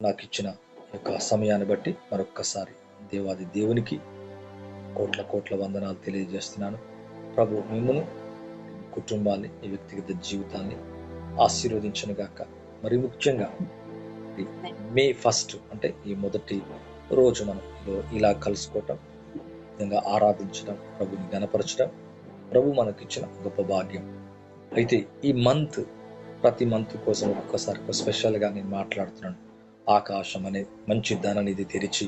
నాకు ఇచ్చిన యొక్క సమయాన్ని బట్టి మరొక్కసారి దేవాది దేవునికి కోట్ల కోట్ల వందనాలు తెలియజేస్తున్నాను. ప్రభు మిమ్మును, మీ కుటుంబాన్ని, మీ వ్యక్తిగత జీవితాన్ని ఆశీర్వదించను గాక. మరి ముఖ్యంగా మే 1 అంటే ఈ మొదటి రోజు మనం ఇలా కలుసుకోవటం, విధంగా ఆరాధించడం, ప్రభుని గణపరచడం ప్రభు మనకిచ్చిన గొప్ప భాగ్యం. అయితే ఈ ప్రతి మంత్ కోసం ఒక్కొక్కసారి స్పెషల్గా నేను మాట్లాడుతున్నాను. ఆకాశం అనే మంచి ధననిధి తెరిచి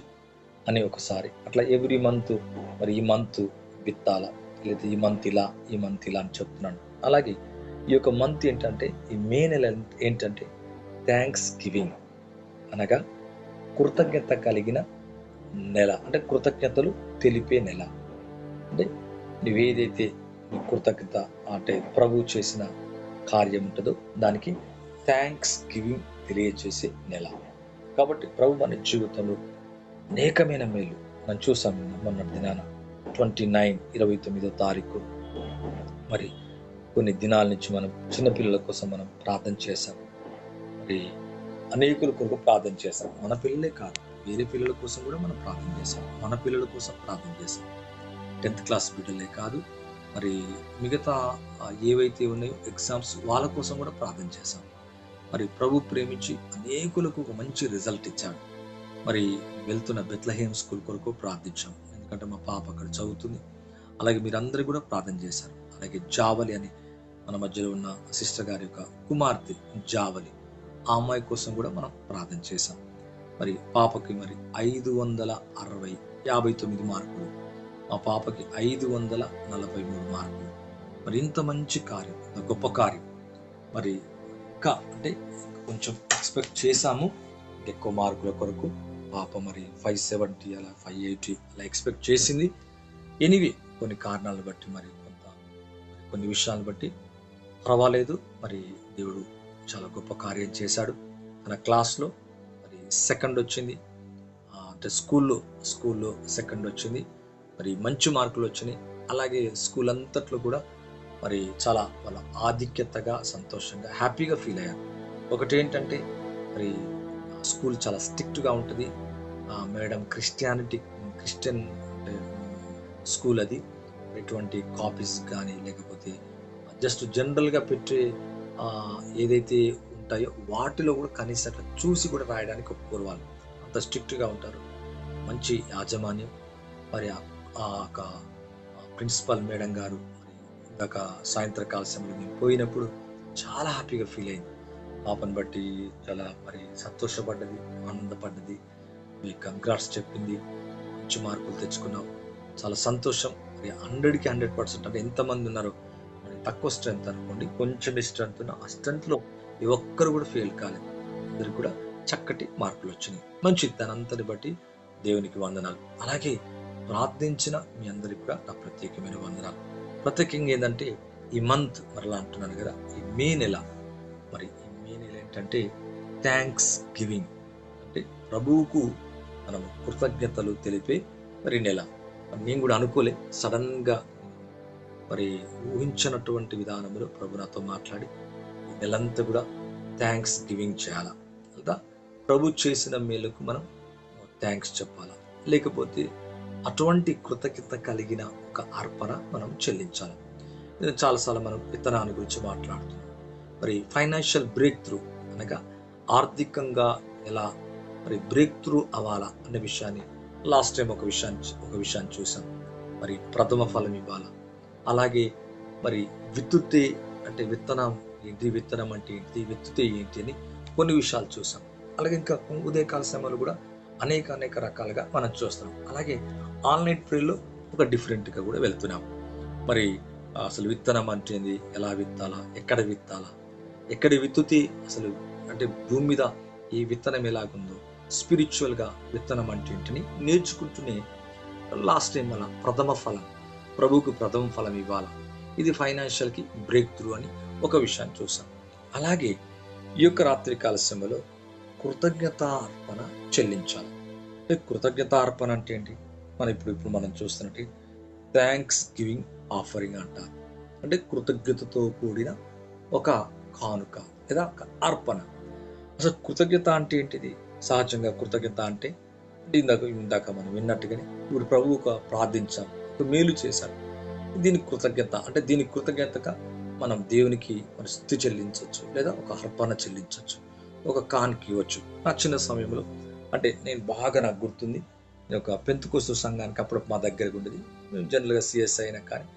అని ఒకసారి అట్లా ఎవ్రీ మంత్, మరి ఈ మంత్ విత్తాల, లేదా ఈ మంత్ ఇలా అని చెప్తున్నాను. అలాగే ఈ యొక్క మంత్ ఏంటంటే, ఈ మే నెల ఏంటంటే థ్యాంక్స్ గివింగ్ అనగా కృతజ్ఞత కలిగిన నెల, అంటే కృతజ్ఞతలు తెలిపే నెల. అంటే నువ్వేదైతే కృతజ్ఞత అంటే ప్రభు చేసిన కార్యం ఉంటుందో దానికి థ్యాంక్స్ గివింగ్ తెలియజేసే నెల. కాబట్టి ప్రభు మన జీవితంలో అనేకమైన మేలు మనం చూసాం. మొన్న దినాన 29వ తారీఖు మరి కొన్ని దినాల నుంచి మనం చిన్నపిల్లల కోసం మనం ప్రార్థన చేశాం. మరి అనేకుల కొరకు ప్రార్థన చేశాం. మన పిల్లలే కాదు, వేరే పిల్లల కోసం కూడా మనం ప్రార్థన చేశాం. మన పిల్లల కోసం ప్రార్థన చేశాం. 10th క్లాస్ బిడ్డలే కాదు, మరి మిగతా ఏవైతే ఉన్నాయో ఎగ్జామ్స్, వాళ్ళ కోసం కూడా ప్రార్థన చేశాం. మరి ప్రభు ప్రేమించి అనేకులకు ఒక మంచి రిజల్ట్ ఇచ్చాడు. మరి వెళ్తున్న బెత్లహేమ్ స్కూల్ కొరకు ప్రార్థించాం, ఎందుకంటే మా పాప అక్కడ చదువుతుంది. అలాగే మీరందరూ కూడా ప్రార్థన చేశారు. అలాగే జావలి అని మన మధ్యలో ఉన్న సిస్టర్ గారి యొక్క కుమార్తె జావలి, ఆ అమ్మాయి కోసం కూడా మనం ప్రార్థన చేశాం. మరి పాపకి మరి 559 మార్కులు, మా పాపకి 543 మార్కులు. మరి ఇంత మంచి కార్యం, ఇంత గొప్ప కార్యం. మరి ఇంకా అంటే కొంచెం ఎక్స్పెక్ట్ చేశాము ఎక్కువ మార్కుల కొరకు. పాప మరి 570 అలా 580 అలా ఎక్స్పెక్ట్ చేసింది. ఎనీవే కొన్ని కారణాలను బట్టి, మరి కొన్ని విషయాలను బట్టి పర్వాలేదు. మరి దేవుడు చాలా గొప్ప కార్యం చేశాడు. తన క్లాస్లో మరి 2nd వచ్చింది, అంటే స్కూల్లో 2nd వచ్చింది. మరి మంచి మార్కులు వచ్చినాయి. అలాగే స్కూల్ అంతట్లో కూడా మరి చాలా వాళ్ళ ఆధిక్యతగా, సంతోషంగా, హ్యాపీగా ఫీల్ అయ్యారు. ఒకటి ఏంటంటే, మరి స్కూల్ చాలా స్ట్రిక్ట్గా ఉంటుంది. మేడం క్రిస్టియన్ స్కూల్ అది. ఎటువంటి కాపీస్ కానీ లేకపోతే జస్ట్ జనరల్గా పెట్టే ఏదైతే ఉంటాయో వాటిలో కూడా కనీసం అట్లా చూసి కూడా రాయడానికి ఒప్పుకోరు వాళ్ళు. అంత స్ట్రిక్ట్గా ఉంటారు. మంచి యాజమాన్యం. మరి ఆ ప్రిన్సిపల్ మేడం గారు ఇందాక సాయంత్రకాల సమయంలో మేము పోయినప్పుడు చాలా హ్యాపీగా ఫీల్ అయింది. పాపను బట్టి చాలా మరి సంతోషపడ్డది, ఆనందపడ్డది. మీ కంగ్రాట్స్ చెప్పింది, మంచి మార్కులు తెచ్చుకున్నావు, చాలా సంతోషం. మరి 100కి 100%. అంటే ఎంతమంది ఉన్నారో, మరి తక్కువ స్ట్రెంత్ అనుకోండి, కొంచెం స్ట్రెంత్ ఉన్న ఆ స్ట్రెంత్లో ఏ ఒక్కరు కూడా ఫెయిల్ కాలేదు. అందరికి కూడా చక్కటి మార్కులు వచ్చినాయి. మంచిది, దానంతని బట్టి దేవునికి వందనాలు. అలాగే ప్రార్థించిన మీ అందరికి కూడా నా ప్రత్యేకమైన వందనాలు. ప్రత్యేకంగా ఏంటంటే ఈ మంత్ మరలా అంటున్నాను కదా, ఈ మే నెల. మరి ఈ మే నెల ఏంటంటే థ్యాంక్స్ గివింగ్, అంటే ప్రభువుకు మనం కృతజ్ఞతలు తెలిపే మరి నెల. నేను కూడా అనుకోలే, సడన్గా మరి ఊహించినటువంటి విధానంలో ప్రభు నాతో మాట్లాడి ఈ నెలంతా కూడా థ్యాంక్స్ గివింగ్ చేయాలా, లేదా ప్రభు చేసిన మేలుకు మనం థ్యాంక్స్ చెప్పాలా, లేకపోతే అటువంటి కృతజ్ఞత కలిగిన ఒక అర్పణ మనం చెల్లించాలి. నేను చాలాసార్లు మనం విత్తనాన్ని గురించి మాట్లాడుతున్నాం. మరి ఫైనాన్షియల్ బ్రేక్ త్రూ అనగా ఆర్థికంగా ఎలా మరి బ్రేక్ త్రూ అవ్వాలా అనే విషయాన్ని లాస్ట్ టైం ఒక విషయాన్ని చూసాం. మరి ప్రథమ ఫలం ఇవ్వాలా, అలాగే మరి విత్తుతే అంటే విత్తనం ఏంటి, విత్తనం అంటే ఏంటి, విత్తుతే ఏంటి అని కొన్ని విషయాలు చూసాం. అలాగే ఇంకా ఉదయకాల సమయంలో కూడా అనేక రకాలుగా మనం చూస్తున్నాం. అలాగే ఆన్లైన్ ప్రేలో ఒక డిఫరెంట్గా కూడా వెళ్తున్నాం. మరి అసలు విత్తనం అంటే ఏంది, ఎలా విత్తాలా, ఎక్కడ విత్తాలా, ఎక్కడ విత్తుతే అసలు అంటే భూమి మీద ఈ విత్తనం ఎలాగుందో, స్పిరిచువల్గా విత్తనం అంటే ఏంటని నేర్చుకుంటూనే లాస్ట్ టైం మన ప్రథమ ఫలం, ప్రభువుకు ప్రథమ ఫలం ఇవ్వాలా, ఇది ఫైనాన్షియల్కి బ్రేక్ త్రూ అని ఒక విషయాన్ని చూసాం. అలాగే ఈ యొక్క రాత్రికాల సమయంలో కృతజ్ఞతార్పణ చెల్లించాలి. అంటే కృతజ్ఞతార్పణ అంటే ఏంటి, ఇప్పుడు మనం చూస్తున్నట్టు థ్యాంక్స్ గివింగ్ ఆఫరింగ్ అంటారు. అంటే కృతజ్ఞతతో కూడిన ఒక కానుక లేదా ఒక అర్పణ. అసలు కృతజ్ఞత అంటే ఏంటిది? సహజంగా కృతజ్ఞత అంటే ఇందాక ఇందాక మనం విన్నట్టుగానే ఇప్పుడు ప్రభు ఒక ప్రార్థించాం, ఒక మేలు చేశాడు, దీనికి కృతజ్ఞత అంటే దీనికి కృతజ్ఞతగా మనం దేవునికి మన స్తుతి చెల్లించవచ్చు, లేదా ఒక అర్పణ చెల్లించవచ్చు, ఒక కానుక ఇవ్వచ్చు. నా చిన్న సమయంలో అంటే నేను బాగా నాకు గుర్తుంది, నేను ఒక పెంతుకోస్తు సంఘానికి అప్పుడు మా దగ్గరకు ఉండేది. మేము జనరల్గా సిఎస్ఐ అయినా కానీ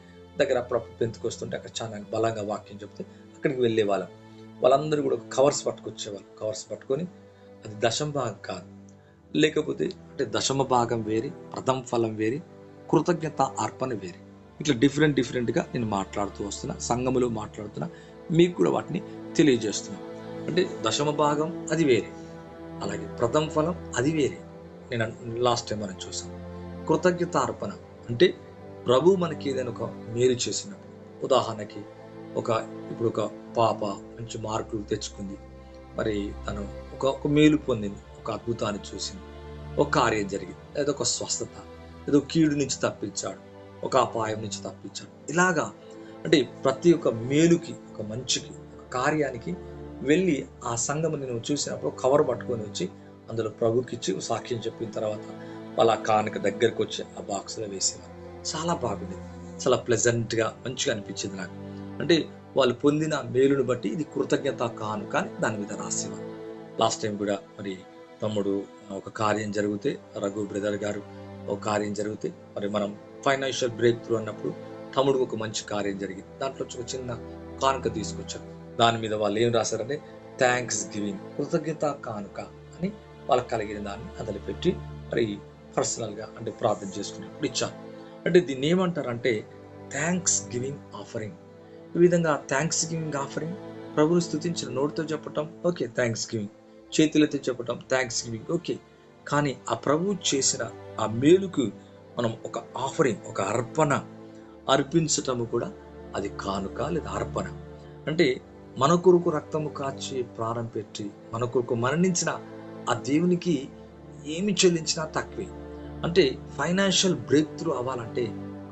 దగ్గర అప్పుడప్పుడు పెంతుకొస్తుంటే అక్కడ చాలా బలంగా వాక్యం చెప్తే అక్కడికి వెళ్ళే వాళ్ళం. వాళ్ళందరూ కూడా ఒక కవర్స్ పట్టుకొచ్చేవాళ్ళు. కవర్స్ పట్టుకొని అది దశమ భాగం కాదు, లేకపోతే అంటే దశమ భాగం వేరే, ప్రథమ ఫలం వేరే, కృతజ్ఞత అర్పణ వేరే. ఇట్లా డిఫరెంట్గా నేను మాట్లాడుతూ వస్తున్నా, సంఘములో మాట్లాడుతున్నా, మీకు కూడా వాటిని తెలియజేస్తున్నా. అంటే దశమ భాగం అది వేరే, అలాగే ప్రథమ ఫలం అది వేరే. నేను లాస్ట్ టైం మనం చూసాం. కృతజ్ఞత అర్పణ అంటే ప్రభు మనకి ఏదైనా ఒక మేలు చేసినప్పుడు, ఉదాహరణకి ఇప్పుడు ఒక పాప మంచి మార్కులు తెచ్చుకుంది, మరి తను ఒక మేలు పొందింది, ఒక అద్భుతాన్ని చూసింది, ఒక కార్యం జరిగింది, లేదా ఒక స్వస్థత, ఏదో కీడు నుంచి తప్పించాడు, ఒక అపాయం నుంచి తప్పించాడు. ఇలాగా అంటే ప్రతి ఒక్క మేలుకి, ఒక మంచికి, ఒక కార్యానికి వెళ్ళి ఆ సంఘం నేను చూసినప్పుడు కవర్ పట్టుకొని వచ్చి అందులో ప్రభుకి ఇచ్చి సాక్ష్యం చెప్పిన తర్వాత వాళ్ళ కానుక దగ్గరకు వచ్చి ఆ బాక్స్లో వేసేవారు. చాలా బాగుండేది, చాలా ప్లెజెంట్గా మంచిగా అనిపించింది నాకు. అంటే వాళ్ళు పొందిన మేలును బట్టి ఇది కృతజ్ఞత కానుక అని దాని మీద రాసేవారు. లాస్ట్ టైం కూడా మరి తమ్ముడు ఒక కార్యం జరిగితే, రఘు బ్రదర్ గారు ఒక కార్యం జరిగితే, మరి మనం ఫైనాన్షియల్ బ్రేక్ త్రూ అన్నప్పుడు తమ్ముడికి ఒక మంచి కార్యం జరిగింది, దాంట్లో ఒక చిన్న కానుక తీసుకొచ్చారు. దాని మీద వాళ్ళు ఏం రాశారంటే థ్యాంక్స్ గివింగ్, కృతజ్ఞత కానుక అని వాళ్ళకి కలిగిన దాన్ని అదలు పెట్టి మరి పర్సనల్గా అంటే ప్రార్థన చేసుకున్నప్పుడు ఇచ్చారు. అంటే దీన్ని ఏమంటారంటే థ్యాంక్స్ గివింగ్ ఆఫరింగ్. ఈ విధంగా థ్యాంక్స్ గివింగ్ ఆఫరింగ్, ప్రభుని స్తుతించిన నోటితో చెప్పటం ఓకే, థ్యాంక్స్ గివింగ్, చేతులతో చెప్పటం థ్యాంక్స్ గివింగ్ ఓకే. కానీ ఆ ప్రభు చేసిన ఆ మేలుకు మనం ఒక ఆఫరింగ్, ఒక అర్పణ అర్పించటము కూడా అది కానుక లేదా అర్పణ. అంటే మన కొరకు రక్తము కాచి ప్రాణం పెట్టి మన కొరకు మరణించిన ఆ దేవునికి ఏమి చెల్లించినా తక్కువే. అంటే ఫైనాన్షియల్ బ్రేక్ త్రూ అవ్వాలంటే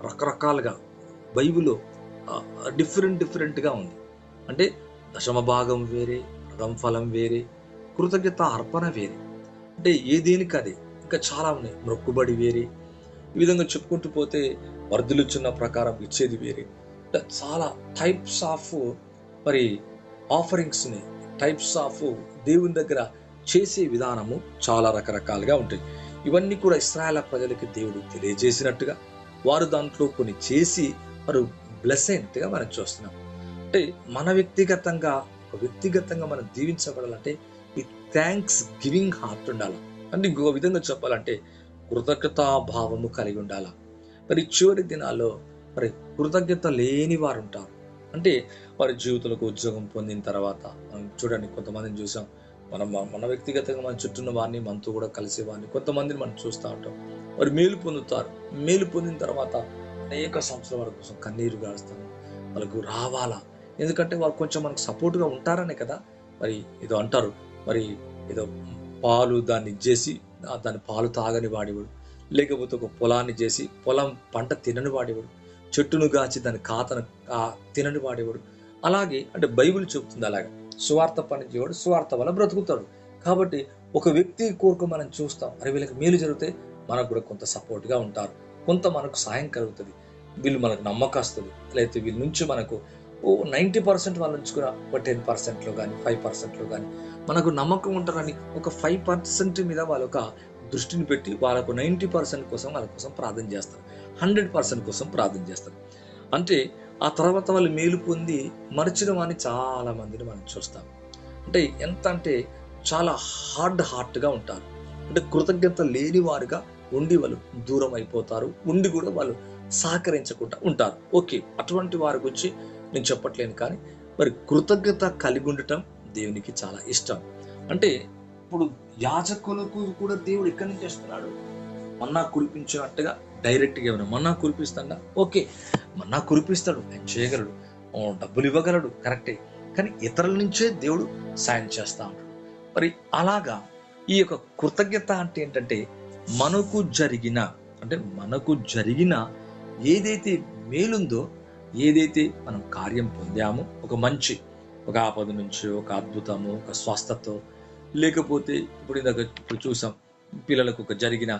రకరకాలుగా బైబిల్లో డిఫరెంట్గా ఉంది. అంటే దశమ భాగం వేరే, ప్రథమ ఫలం వేరే, కృతజ్ఞత అర్పణ వేరే, అంటే ఏ దేనికి అదే. ఇంకా చాలా ఉన్నాయి, మొక్కుబడి వేరే. ఈ విధంగా చెప్పుకుంటూ పోతే వర్ధులుచున్న ప్రకారం ఇచ్చేది వేరే. చాలా టైప్స్ ఆఫ్ మరి ఆఫరింగ్స్ని, టైప్స్ ఆఫ్ దేవుని దగ్గర చేసే విధానము చాలా రకరకాలుగా ఉంటాయి. ఇవన్నీ కూడా ఇశ్రాయేలు ప్రజలకి దేవుడు తెలియజేసినట్టుగా వారు దాంట్లో కొన్ని చేసి వారు బ్లెస్ అయినట్టుగా మనం చూస్తున్నాం. అంటే మన వ్యక్తిగతంగా మనం దీవించబడాలంటే ఈ థ్యాంక్స్ గివింగ్ హార్ట్ ఉండాలి. అంటే ఇంకొక విధంగా చెప్పాలంటే కృతజ్ఞతా భావము కలిగి ఉండాలి. మరి చివరి దినాల్లో మరి కృతజ్ఞత లేని వారు ఉంటారు. అంటే వారి జీవితంలో ఉద్యోగం పొందిన తర్వాత మనం చూడండి, కొంతమందిని చూసాం, మన వ్యక్తిగతంగా మన చుట్టూన్న వారిని, మనతో కూడా కలిసే వారిని, కొంతమందిని మనం చూస్తూ ఉంటాం. వారు మేలు పొందుతారు. మేలు పొందిన తర్వాత అనేక సంవత్సరాల వారి కోసం కన్నీరు గారుస్తాము, వాళ్ళకు రావాలా, ఎందుకంటే వాళ్ళు కొంచెం మనకు సపోర్ట్గా ఉంటారనే కదా. మరి ఏదో అంటారు, మరి ఏదో పాలు దాన్ని చేసి దాని పాలు తాగని వాడివాడు, లేకపోతే ఒక పొలాన్ని చేసి పొలం పంట తినని వాడేవాడు, చెట్టును గాచి దాని కాతను తినని వాడేవాడు. అలాగే అంటే బైబిల్ చెబుతుంది అలాగే సువార్త పనిచేవాడు సువార్త వల్ల బ్రతుకుతాడు. కాబట్టి ఒక వ్యక్తి కోరుకు మనం చూస్తాం, మరి వీళ్ళకి మేలు జరిగితే మనకు కూడా కొంత సపోర్ట్గా ఉంటారు, కొంత మనకు సాయం కలుగుతుంది, వీళ్ళు మనకు నమ్మకస్తుంది, లేకపోతే వీళ్ళ నుంచి మనకు 90% వాళ్ళు ఉంచుకున్న ఒక 10%లో కానీ 5%లో కానీ మనకు నమ్మకం ఉంటారని ఒక 5% మీద వాళ్ళ ఒక దృష్టిని పెట్టి వాళ్ళకు 90% కోసం వాళ్ళ కోసం ప్రార్థన చేస్తారు, 100% కోసం ప్రార్థన చేస్తారు. అంటే ఆ తర్వాత వాళ్ళు మేలు పొంది మరచిన వాడిని చాలా మందిని మనం చూస్తాం. అంటే ఎంత అంటే చాలా హార్ట్గా ఉంటారు. అంటే కృతజ్ఞత లేని వారుగా ఉండి వాళ్ళు దూరం అయిపోతారు, ఉండి కూడా వాళ్ళు సహకరించకుండా ఉంటారు. ఓకే, అటువంటి వారి గురించి నేను చెప్పట్లేను, కానీ మరి కృతజ్ఞత కలిగి ఉండటం దేవునికి చాలా ఇష్టం. అంటే ఇప్పుడు యాజకులకు కూడా దేవుడు ఎక్కడి నుంచి చేస్తున్నాడు, మన్నా కురిపించినట్టుగా డైరెక్ట్గా ఏమైనా మన్నా కురిపిస్తాడా? ఓకే, మన్నా కురిపిస్తాడు, ఆయన చేయగలడు, డబ్బులు ఇవ్వగలడు, కరెక్టే. కానీ ఇతరుల నుంచే దేవుడు సాయం చేస్తా ఉంటాడు. మరి అలాగా ఈ యొక్క కృతజ్ఞత అంటే ఏంటంటే మనకు జరిగిన ఏదైతే మేలుందో, ఏదైతే మనం కార్యం పొందామో, ఒక ఆపద నుంచి, ఒక అద్భుతము, ఒక స్వస్థతో, లేకపోతే ఇప్పుడు చూసాం పిల్లలకు జరిగిన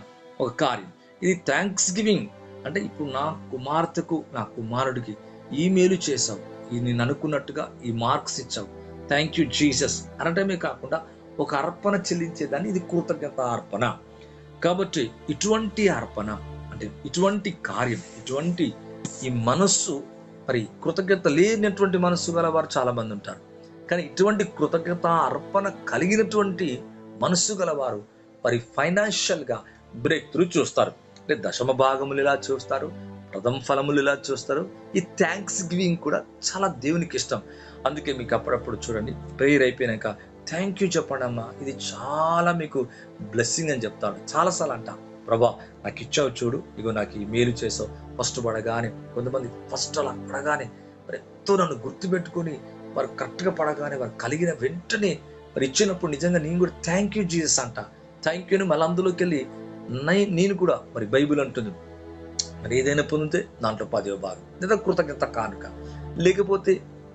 ఒక కార్యం, ఇది థ్యాంక్స్ గివింగ్. అంటే ఇప్పుడు నా కుమార్తెకు నా కుమారుడికి ఈ మేలు చేసావు, ఇది నేను అనుకున్నట్టుగా ఈ మార్క్స్ ఇచ్చావు, థ్యాంక్ యూ జీసస్ అనటమే కాకుండా ఒక అర్పణ చెల్లించేదాన్ని ఇది కృతజ్ఞత అర్పణ. కాబట్టి ఇటువంటి అర్పణ అంటే ఇటువంటి కార్యం, ఇటువంటి ఈ మనస్సు, మరి కృతజ్ఞత లేనటువంటి మనస్సు గల వారు చాలా మంది ఉంటారు. కానీ ఇటువంటి కృతజ్ఞత అర్పణ కలిగినటువంటి మనస్సు గలవారు మరి ఫైనాన్షియల్ గా బ్రేక్ త్రూ చూస్తారు. అంటే దశమ భాగములు ఇలా చూస్తారు, ప్రథమ ఫలములు ఇలా చూస్తారు. ఈ థ్యాంక్స్ గివింగ్ కూడా చాలా దేవునికి ఇష్టం. అందుకే మీకు అప్పుడప్పుడు చూడండి, ప్రేయర్ అయిపోయినాక థ్యాంక్ యూ చెప్పండి అమ్మా, ఇది చాలా మీకు బ్లెస్సింగ్ అని చెప్తాడు. చాలాసార్లు అంట, ప్రభా నాకు ఇచ్చావు చూడు, ఇగో నాకు ఈ మేలు చేసావు. ఫస్ట్ పడగానే కొంతమంది ఫస్ట్ అలా పడగానే మరి ఎంతో నన్ను గుర్తుపెట్టుకొని వారు కరెక్ట్గా పడగానే వారు కలిగిన వెంటనే మరి ఇచ్చినప్పుడు నిజంగా నేను కూడా థ్యాంక్ యూ జీసస్ అంట. థ్యాంక్ యూని మళ్ళీ అందులోకి వెళ్ళి నేను కూడా మరి బైబిల్ అంటుంది, మరి ఏదైనా పొందితే దాంట్లో 10వ భాగం లేదా కృతజ్ఞత కానుక, లేకపోతే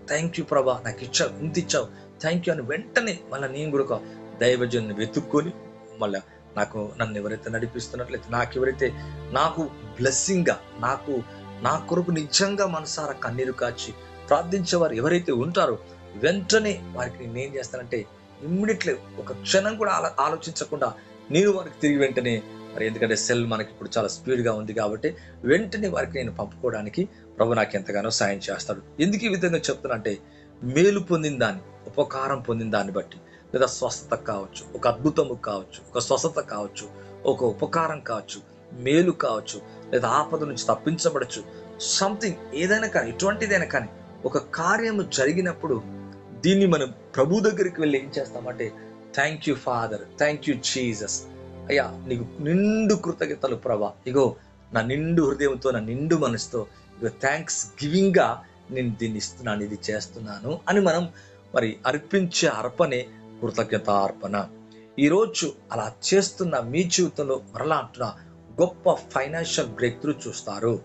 థ్యాంక్ యూ ప్రభా నాకు ఇచ్చావు, ఇంత ఇచ్చావు, థ్యాంక్ యూ అని వెంటనే మళ్ళీ నేను కూడా ఒక దైవజన్ని వెతుక్కొని మళ్ళీ నన్ను ఎవరైతే నడిపిస్తున్నట్లయితే, నాకు బ్లెస్సింగ్గా, నా కొరకు నిజంగా మనసారా కన్నీరు కాచి ప్రార్థించేవారు ఎవరైతే ఉంటారో వెంటనే వారికి నేనేం చేస్తానంటే ఇమ్మీడియట్లీ ఒక క్షణం కూడా ఆలోచించకుండా నేను వారికి తిరిగి వెంటనే, మరి ఎందుకంటే సెల్ మనకి ఇప్పుడు చాలా స్పీడ్గా ఉంది కాబట్టి వెంటనే వారికి నేను పంపుకోవడానికి ప్రభు నాకు ఎంతగానో సాయం చేస్తాడు. ఎందుకు ఈ విధంగా చెప్తున్నా అంటే, మేలు పొందిన దాన్ని, ఉపకారం పొందిన దాన్ని బట్టి, లేదా స్వస్థత కావచ్చు, ఒక అద్భుతము కావచ్చు, ఒక స్వస్థత కావచ్చు, ఒక ఉపకారం కావచ్చు, మేలు కావచ్చు, లేదా ఆపద నుంచి తప్పించబడచ్చు, సంథింగ్ ఏదైనా కానీ, ఎటువంటిదైనా కానీ ఒక కార్యము జరిగినప్పుడు దీన్ని మనం ప్రభు దగ్గరికి వెళ్ళి ఏం చేస్తామంటే, thank you father, thank you Jesus, అయ్యా నీకు నిండు కృతజ్ఞతలు ప్రభా, ఇగో నా నిండు హృదయంతో, నా నిండు మనసుతో ఇగో థ్యాంక్స్ గివింగ్గా నేను దీన్ని ఇస్తున్నాను, ఇది చేస్తున్నాను అని మనం మరి అర్పించే అర్పణే కృతజ్ఞత అర్పణ. ఈరోజు అలా చేస్తున్న మీ జీవితంలో మరలా అంటున్నా గొప్ప ఫైనాన్షియల్ బ్రేక్ త్రూ చూస్తారు.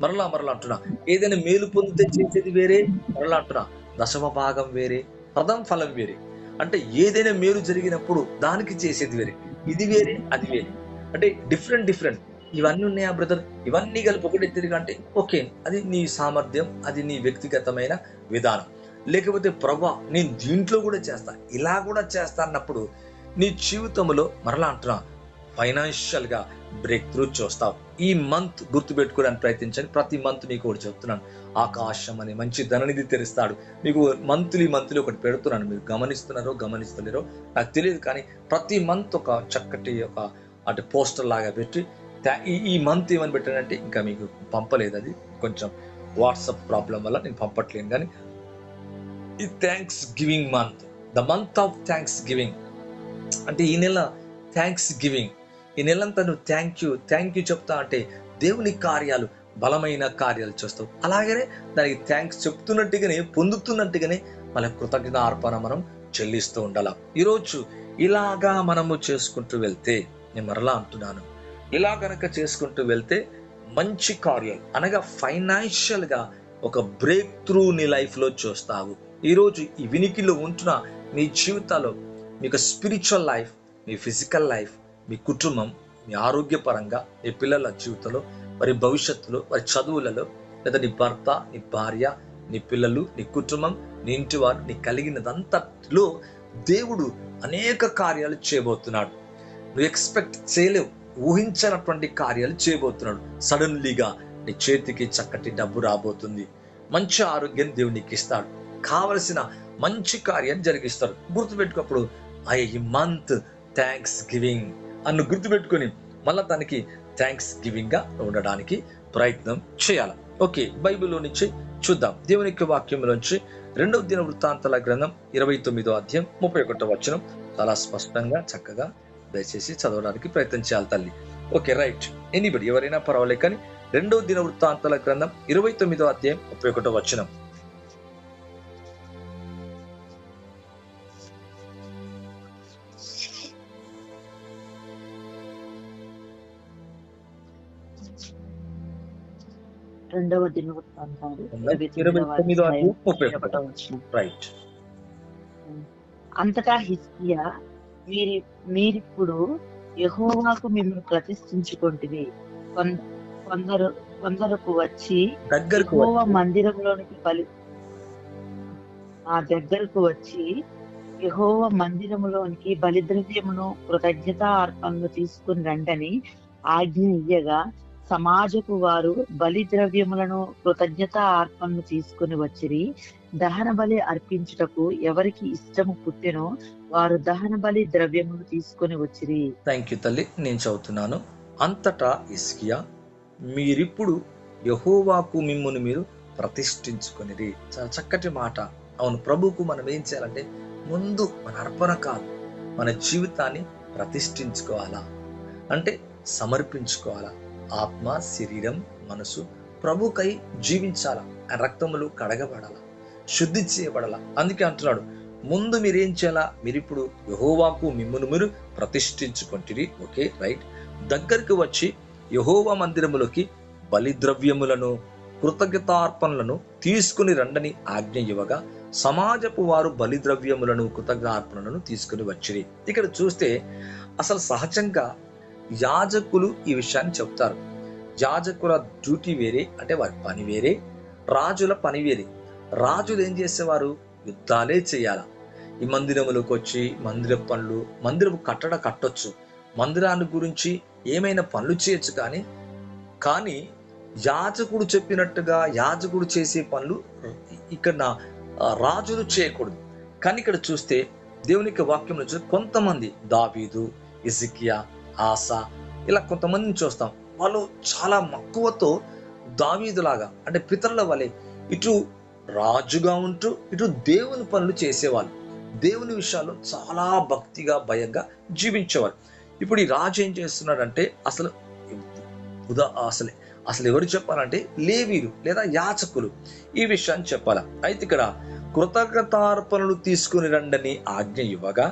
మరలా అంటున్నా, ఏదైనా మేలు పొందితే చేసేది వేరే, మరలా అంటున్నా దశమ భాగం వేరే, ప్రథమ ఫలం వేరే. అంటే ఏదైనా మేలు జరిగినప్పుడు దానికి చేసేది వేరే, ఇది వేరే, అది వేరే. అంటే డిఫరెంట్ ఇవన్నీ ఉన్నాయా బ్రదర్, ఇవన్నీ కలిపి ఒకటి తిరిగి అంటే ఓకే, అది నీ సామర్థ్యం, అది నీ వ్యక్తిగతమైన విధానం. లేకపోతే ప్రభా నేను దీంట్లో కూడా చేస్తా, ఇలా కూడా చేస్తా అన్నప్పుడు నీ జీవితంలో మరలా అంటున్నా ఫైనాన్షియల్ గా బ్రేక్ త్రూ చూస్తావు. ఈ మంత్ గుర్తుపెట్టుకోవడానికి ప్రయత్నించండి. ప్రతి మంత్ మీకు ఒకటి చెప్తున్నాను, ఆకాశం అనే మంచి ధననిధి తెరుస్తాడు. మీకు మంత్లీ ఒకటి పెడుతున్నాను, మీరు గమనిస్తలేరో నాకు తెలియదు, కానీ ప్రతి మంత్ ఒక చక్కటి ఒక అంటే పోస్టర్ లాగా పెట్టి, ఈ మంత్ ఏమని పెట్టానంటే ఇంకా మీకు పంపలేదు, అది కొంచెం వాట్సాప్ ప్రాబ్లం వల్ల నేను పంపట్లేను. కానీ ఈ thanks giving month, the month of thanks giving అంటే ఈ నెల థ్యాంక్స్ గివింగ్, ఈ నెలంతా నువ్వు థ్యాంక్ యూ చెప్తా అంటే దేవుని కార్యాలు, బలమైన కార్యాలు చేస్తావు. అలాగనే దానికి థ్యాంక్స్ చెప్తున్నట్టుగానే, పొందుతున్నట్టుగానే మన కృతజ్ఞత అర్పణ మనం చెల్లిస్తూ ఉండాలి. ఈరోజు ఇలాగా మనము చేసుకుంటూ వెళ్తే, నేను మరలా అంటున్నాను, ఇలా గనక చేసుకుంటూ వెళ్తే మంచి కార్యాలు అనగా ఫైనాన్షియల్ గా ఒక బ్రేక్ త్రూ నీ లైఫ్ లో చూస్తావు. ఈరోజు ఈ వినికిలో ఉంటున్న మీ జీవితాల్లో మీకు స్పిరిచువల్ లైఫ్, మీ ఫిజికల్ లైఫ్, మీ కుటుంబం, మీ ఆరోగ్యపరంగా, మీ పిల్లల జీవితంలో, మరి భవిష్యత్తులో, వారి చదువులలో, లేదా నీ భర్త, నీ భార్య, నీ పిల్లలు, నీ కుటుంబం, నీ ఇంటి వారు, నీ కలిగినదంతలో దేవుడు అనేక కార్యాలు చేయబోతున్నాడు. నువ్వు ఎక్స్పెక్ట్ చేయలేవు, ఊహించినటువంటి కార్యాలు చేయబోతున్నాడు. సడన్లీగా నీ చేతికి చక్కటి డబ్బు రాబోతుంది, మంచి ఆరోగ్యం దేవుడు నీకు ఇస్తాడు, కావలసిన మంచి కార్యాన్ని జరిగిస్తాడు. గుర్తుపెట్టుకున్నప్పుడు ఈ మంత్ థ్యాంక్స్ గివింగ్ అన్ను గుర్తుపెట్టుకొని మళ్ళా దానికి థ్యాంక్స్ గివింగ్ గా ఉండడానికి ప్రయత్నం చేయాలి. ఓకే, బైబిల్లో నుంచి చూద్దాం. దేవుని యొక్క వాక్యంలోంచి 2వ దినవృత్తాంతాల గ్రంథం 29వ అధ్యాయం 31వ వచనం చాలా స్పష్టంగా చక్కగా దయచేసి చదవడానికి ప్రయత్నం చేయాలి తల్లి. ఓకే రైట్, ఎనీబడి ఎవరైనా పర్వాలేదు, కానీ 2వ దినవృత్తాంతాల గ్రంథం 29వ అధ్యాయం 31వ వచనం. రెండవ దినవృత్తాంతాలు 29వ అధ్యాయం 31వ వచనం. రైట్. అంతటా హిజ్కియా మీరు మీరిప్పుడు యెహోవాకు మిమ్మల్ని ప్రతిష్ఠించుకొంటిరి. కొందరకు వచ్చి దగ్గరకు యెహోవా వచ్చి మందిరంలోనికి దగ్గరకు వచ్చి యెహోవా మందిరములోనికి బలిద్రవ్యమును కృతజ్ఞతా అర్పణలు తీసుకుని రండని ఆజ్ఞ ఇయ్యగా, సమాజపు వారు బలిద్రవ్యములను కృతజ్ఞతా అర్పణలు తీసుకుని వచ్చిరి. దహన బలి అర్పించుటకు ఎవరికి ఇష్టము పుట్టెనో వారు దహన బలి ద్రవ్యములు తీసుకుని వచ్చిరి. థ్యాంక్ యూ తల్లి. నేను చదువుతున్నాను. అంతటా హిజ్కియా, మీరిప్పుడు యెహోవాకు మిమ్మును మీరు ప్రతిష్ఠించుకొనిరి. చాలా చక్కటి మాట. అవును, ప్రభువుకు మనం ఏం చేయాలంటే ముందు మన అర్పణ కాదు, మన జీవితాన్ని ప్రతిష్ఠించుకోవాలా, అంటే సమర్పించుకోవాలా. ఆత్మ, శరీరం, మనసు ప్రభుకై జీవించాలా. ఆ రక్తములు కడగబడాలా, శుద్ధి చేయబడాలా. అందుకే అంటున్నాడు, ముందు మీరేం చేయాలా? మీరిప్పుడు యెహోవాకు మిమ్మును మీరు ప్రతిష్ఠించుకొంటిరి. Okay, right. దగ్గరికి వచ్చి యెహోవా మందిరములోకి బలిద్రవ్యములను కృతజ్ఞతార్పణలను తీసుకుని రండని ఆజ్ఞ ఇవ్వగా, సమాజపు వారు బలిద్రవ్యములను కృతజ్ఞతార్పణలను తీసుకుని వచ్చిరి. ఇక్కడ చూస్తే అసలు సహజంగా యాజకులు ఈ విషయాన్ని చెప్తారు. యాజకుల డ్యూటీ వేరే, అంటే వారి పని వేరే, రాజుల పని వేరే. రాజులు ఏం చేసేవారు? యుద్ధాలే చేయాల. ఈ మందిరములకు వచ్చి మందిరపు పనులు, మందిరపు కట్టొచ్చు, మందిరాన్ని గురించి ఏమైనా పనులు చేయొచ్చు. కానీ యాజకుడు చెప్పినట్టుగా యాజకుడు చేసే పనులు ఇక్కడ రాజులు చేయకూడదు. కానీ ఇక్కడ చూస్తే దేవునికి వాక్యంలో చూస్తే కొంతమంది దావీదు, హిజ్కియా, ఆసా, ఇలా కొంతమందిని చూస్తాం. వాళ్ళు చాలా మక్కువతో దావీదులాగా, అంటే పితరుల వలె ఇటు రాజుగా ఉంటూ ఇటు దేవుని పనులు చేసేవాళ్ళు. దేవుని విషయాల్లో చాలా భక్తిగా, భయంగా జీవించేవారు. ఇప్పుడు ఈ రాజు ఏం చేస్తున్నాడంటే అసలు ఎవరు చెప్పాలంటే లేవీలు లేదా యాజకులు ఈ విషయాన్ని చెప్పాలా. అయితే ఇక్కడ కృతజ్ఞతార్పణలు తీసుకుని రండని ఆజ్ఞ ఇవ్వగా,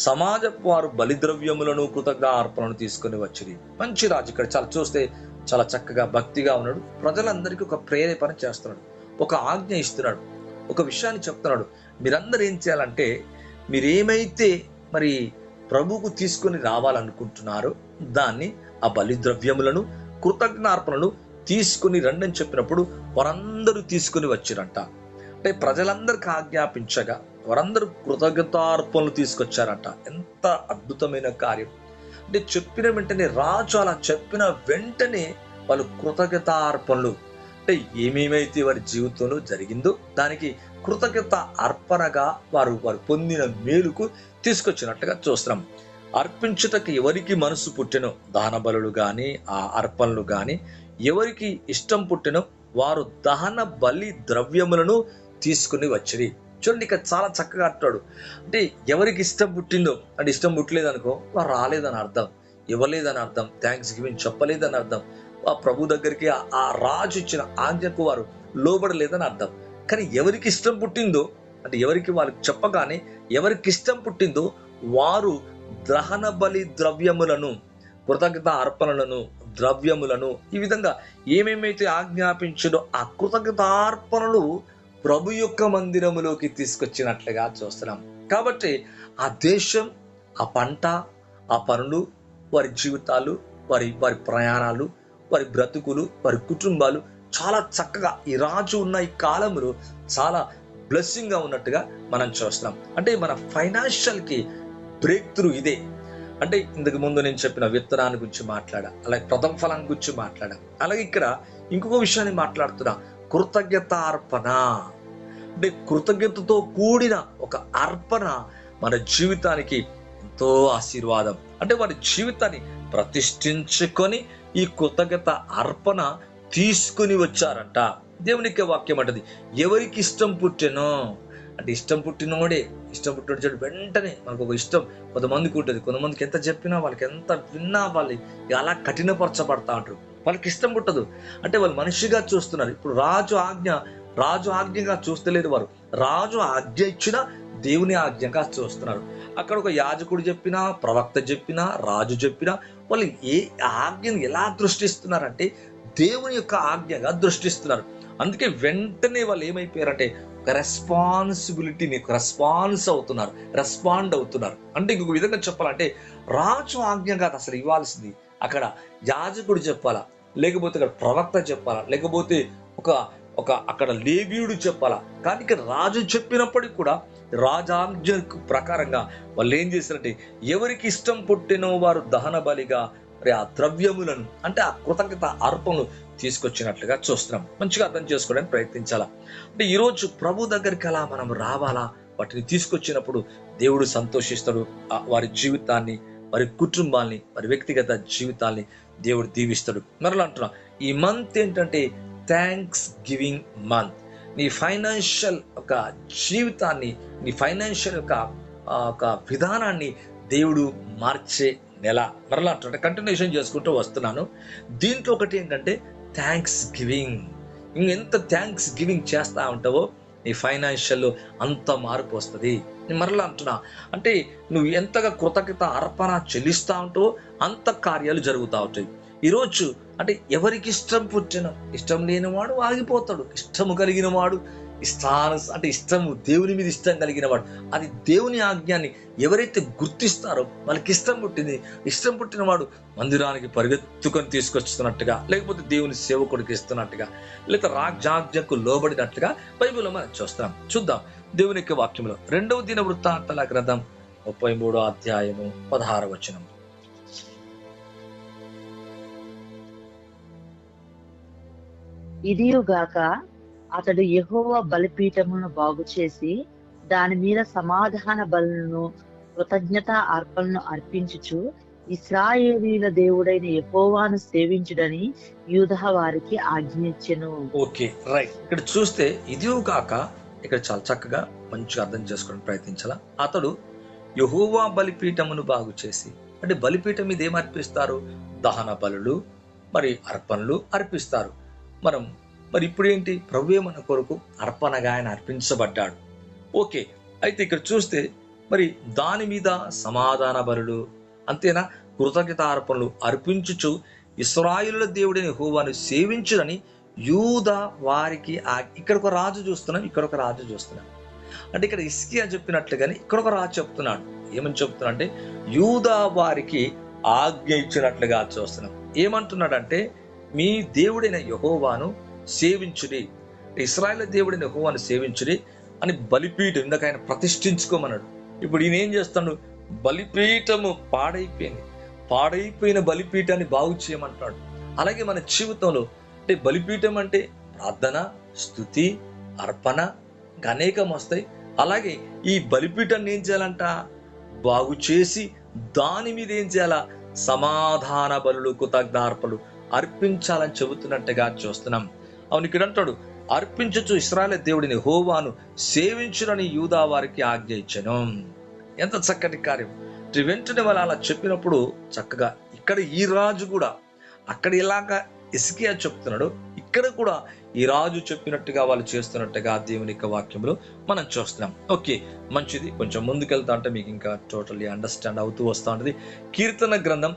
సమాజపు వారు బలిద్రవ్యములను కృతజ్ఞతార్పణలు తీసుకుని వచ్చింది. మంచి రాజు. ఇక్కడ చూస్తే చాలా చక్కగా భక్తిగా ఉన్నాడు. ప్రజలందరికీ ఒక ప్రేరేపణ చేస్తున్నాడు, ఒక ఆజ్ఞ ఇస్తున్నాడు, ఒక విషయాన్ని చెప్తున్నాడు. మీరందరూ ఏం చేయాలంటే, మీరేమైతే మరి ప్రభువుకు తీసుకొని రావాలనుకుంటున్నారో దాన్ని, ఆ బలిద్రవ్యములను కృతజ్ఞార్పణలు తీసుకుని రండని చెప్పినప్పుడు వారందరూ తీసుకుని వచ్చిరంట. అంటే ప్రజలందరికీ ఆజ్ఞాపించగా వారందరూ కృతజ్ఞతార్పణలు తీసుకొచ్చారంట. ఎంత అద్భుతమైన కార్యం! అంటే చెప్పిన వెంటనే, రాజు అలా చెప్పిన వెంటనే వాళ్ళు కృతజ్ఞతార్పణలు, అంటే ఏమేమైతే వారి జీవితంలో జరిగిందో దానికి కృతజ్ఞత అర్పణగా వారు పొందిన మేలుకు తీసుకొచ్చినట్టుగా చూస్తున్నాం. అర్పించుటకు ఎవరికి మనసు పుట్టెనో, దహన బలులు గాని ఆ అర్పణలు గాని ఎవరికి ఇష్టం పుట్టెనో వారు దహన బలి ద్రవ్యములను తీసుకుని వచ్చిరి. చూడండి, ఇక్కడ చాలా చక్కగా అంటాడు. అంటే ఎవరికి ఇష్టం పుట్టిందో, అంటే ఇష్టం పుట్టలేదనుకో వారు రాలేదని అర్థం, ఇవ్వలేదని అర్థం, థ్యాంక్స్ గివింగ్ చెప్పలేదని అర్థం, ఆ ప్రభు దగ్గరికి ఆ రాజు ఇచ్చిన ఆజ్ఞకు వారు లోబడలేదని అర్థం. కానీ ఎవరికి ఇష్టం పుట్టిందో, అంటే ఎవరికి వాళ్ళకి చెప్పగానే ఎవరికి ఇష్టం పుట్టిందో వారు దహన బలి ద్రవ్యములను, కృతజ్ఞత అర్పణలను, ద్రవ్యములను, ఈ విధంగా ఏమేమైతే ఆజ్ఞాపించడో ఆ కృతజ్ఞతార్పణలు ప్రభు యొక్క మందిరములోకి తీసుకొచ్చినట్లుగా చూస్తున్నాం. కాబట్టి ఆ దేశం, ఆ పంట, ఆ పనులు, వారి జీవితాలు, వారి ప్రయాణాలు, వారి బ్రతుకులు, వారి కుటుంబాలు చాలా చక్కగా ఈ రాజు ఉన్న ఈ కాలంలో చాలా బ్లెస్సింగ్ గా ఉన్నట్టుగా మనం చూస్తున్నాం. అంటే మన ఫైనాన్షియల్కి బ్రేక్ త్రూ ఇదే. అంటే ఇంతకు ముందు నేను చెప్పిన విత్తనాన్ని గురించి మాట్లాడా, అలాగే ప్రథమ ఫలాన్ని గురించి మాట్లాడా, అలాగే ఇక్కడ ఇంకొక విషయాన్ని మాట్లాడుతున్నా, కృతజ్ఞత అర్పణ. అంటే కృతజ్ఞతతో కూడిన ఒక అర్పణ మన జీవితానికి ఎంతో ఆశీర్వాదం. అంటే వారి జీవితాన్ని ప్రతిష్ఠించుకొని ఈ కృతజ్ఞత అర్పణ తీసుకుని వచ్చారంట. దేవునికి వాక్యం అంటది, ఎవరికి ఇష్టం పుట్టెనో, అంటే ఇష్టం పుట్టినోడే, ఇష్టం పుట్టినోడు వెంటనే మనకు ఒక ఇష్టం కొంతమందికి ఉంటుంది. కొంతమందికి ఎంత చెప్పినా, వాళ్ళకి ఎంత విన్నా వాళ్ళు అలా కఠినపరచబడతా ఉంటారు. వాళ్ళకి ఇష్టం పుట్టదు, అంటే వాళ్ళు మనిషిగా చూస్తున్నారు. ఇప్పుడు రాజు ఆజ్ఞగా చూస్తలేదు వారు, రాజు ఆజ్ఞ ఇచ్చిన దేవుని ఆజ్ఞగా చూస్తున్నారు. అక్కడ ఒక యాజకుడు చెప్పినా, ప్రవక్త చెప్పినా, రాజు చెప్పినా వాళ్ళు ఏ ఆజ్ఞను ఎలా దృష్టిస్తున్నారంటే దేవుని యొక్క ఆజ్ఞగా దృష్టిస్తున్నారు. అందుకే వెంటనే వాళ్ళు ఏమైపోయారంటే ఒక రెస్పాన్సిబిలిటీ, నీకు రెస్పాన్స్ అవుతున్నారు, రెస్పాండ్ అవుతున్నారు. అంటే ఇంకొక విధంగా చెప్పాలంటే రాజు ఆజ్ఞ కాదు అసలు ఇవ్వాల్సింది, అక్కడ యాజకుడు చెప్పాలా, లేకపోతే అక్కడ ప్రవక్త చెప్పాలా, లేకపోతే ఒక ఒక అక్కడ లేవీయుడు చెప్పాలా. కానీ ఇక్కడ రాజు చెప్పినప్పటికీ కూడా రాజాజ్ఞ ప్రకారంగా వాళ్ళు ఏం చేశారంటే ఎవరికి ఇష్టం పుట్టినో వారు దహన బలిగా మరి ఆ ద్రవ్యములను అంటే ఆ కృతజ్ఞత అర్పణలు తీసుకొచ్చినట్లుగా చూస్తున్నాం. మంచిగా అర్థం చేసుకోవడానికి ప్రయత్నించాలా. అంటే ఈరోజు ప్రభు దగ్గరికి అలా మనం రావాలా, వాటిని తీసుకొచ్చినప్పుడు దేవుడు సంతోషిస్తాడు. వారి జీవితాన్ని, వారి కుటుంబాన్ని, వారి వ్యక్తిగత జీవితాన్ని దేవుడు దీవిస్తాడు. మరలా అంటున్నా, ఈ మంత్ ఏంటంటే థ్యాంక్స్ గివింగ్ మంత్. నీ ఫైనాన్షియల్ ఒక జీవితాన్ని, నీ ఫైనాన్షియల్ ఒక విధానాన్ని దేవుడు మార్చే నెల. మరలా అంటుంటే కంటిన్యూషన్ చేసుకుంటూ వస్తున్నాను. దీంట్లో ఒకటి ఏంటంటే థ్యాంక్స్ గివింగ్. ఇంకెంత థ్యాంక్స్ గివింగ్ చేస్తూ ఉంటావో నీ ఫైనాన్షియల్లో అంత మార్పు వస్తుంది. నేను మరలా అంటున్నా, అంటే నువ్వు ఎంతగా కృతజ్ఞత అర్పణ చెల్లిస్తూ ఉంటావో అంత కార్యాలు జరుగుతూ ఉంటాయి. ఈరోజు అంటే ఎవరికి ఇష్టం పుట్టిన, ఇష్టం లేనివాడు ఆగిపోతాడు, ఇష్టము కలిగిన వాడు అంటే ఇష్టము, దేవుని మీద ఇష్టం కలిగిన వాడు, అది దేవుని ఆజ్ఞాన్ని ఎవరైతే గుర్తిస్తారో వాళ్ళకి ఇష్టం పుట్టిన వాడు మందిరానికి పరిగెత్తుకొని తీసుకొస్తున్నట్టుగా, లేకపోతే దేవుని సేవకుడికి ఇస్తున్నట్టుగా, లేదా రాజ్యాజ్ఞకు లోబడినట్లుగా బైబిల్లో మనం చూద్దాం దేవుని యొక్క వాక్యంలో. 2వ దినవృత్తాంతాల గ్రంథం 33వ అధ్యాయము 16వ వచనం. ఇదియుగాక అతడు యెహోవా బలిపీఠమును బాగు చేసి దాని మీద సమాధాన బలులను కృతజ్ఞత అర్పణను అర్పించుచు ఇశ్రాయేలీయుల దేవుడైన యెహోవాను సేవించుడని యూదా వారికి ఆజ్ఞించెను. Okay, right. ఇక్కడ చూస్తే ఇదియుగాక ఇక్కడ చాలా చక్కగా మంచిగా అర్థం చేసుకోవడానికి ప్రయత్నించాలా. అతడు యెహోవా బలిపీఠమును బాగు చేసి, అంటే బలిపీఠం మీద ఏం అర్పిస్తారు? దహన బలులు మరి అర్పణలు అర్పిస్తారు. మరి ఇప్పుడు ఏంటి? ప్రభువే మన కొరకు అర్పణగా ఆయన అర్పించబడ్డాడు. ఓకే, అయితే ఇక్కడ చూస్తే మరి దాని మీద సమాధాన బలులు, అంతేనా, కృతజ్ఞత అర్పణలు అర్పించుచు ఇశ్రాయేలుల దేవుడైన యెహోవాను సేవించుడని యూదా వారికి ఇక్కడ ఒక రాజు చూస్తున్నాం, ఇక్కడ ఒక రాజు చూస్తున్నాం. అంటే ఇక్కడ హిజ్కియా చెప్పినట్లుగానే ఇక్కడ ఒక రాజు చెప్తున్నాడు. ఏమని చెప్తున్నా అంటే యూదా వారికి ఆజ్ఞ ఇచ్చినట్లుగా చూస్తున్నాం. ఏమంటున్నాడంటే మీ దేవుడైన యెహోవాను సేవించుడి, ఇశ్రాయేలు దేవుడైన యెహోవాను సేవించుడి అని బలిపీఠం ఇందాక ఆయన ప్రతిష్ఠించుకోమన్నాడు. ఇప్పుడు ఈయన ఏం చేస్తాడు? బలిపీఠము పాడైపోయిన బలిపీఠాన్ని బాగు చేయమంటాడు. అలాగే మన జీవితంలో అంటే బలిపీఠం అంటే ప్రార్థన, స్తుతి, అర్పణ అనేకం వస్తాయి. అలాగే ఈ బలిపీఠాన్ని ఏం చేయాలంట? బాగు చేసి దాని మీద ఏం చేయాలా? సమాధాన బలులు, కృతజ్ఞార్పణలు అర్పించాలని చెబుతున్నట్టుగా చూస్తున్నాం. అవును, ఇక్కడ అంటాడు అర్పించుచు ఇశ్రాయేలు దేవుడిని యెహోవాను సేవించునని యూదా వారికి ఆజ్ఞ ఇచ్చెను. ఎంత చక్కటి కార్యం! వెంటనే వాళ్ళు అలా చెప్పినప్పుడు చక్కగా ఇక్కడ ఈ రాజు కూడా అక్కడ ఇలాగా హిజ్కియా చెప్తున్నాడు, ఇక్కడ కూడా ఈ రాజు చెప్పినట్టుగా వాళ్ళు చేస్తున్నట్టుగా దేవుని యొక్క వాక్యంలో మనం చూస్తున్నాం. ఓకే, మంచిది. కొంచెం ముందుకెళ్తా అంటే మీకు ఇంకా టోటల్లీ అండర్స్టాండ్ అవుతూ వస్తూ ఉంటుంది. కీర్తన గ్రంథం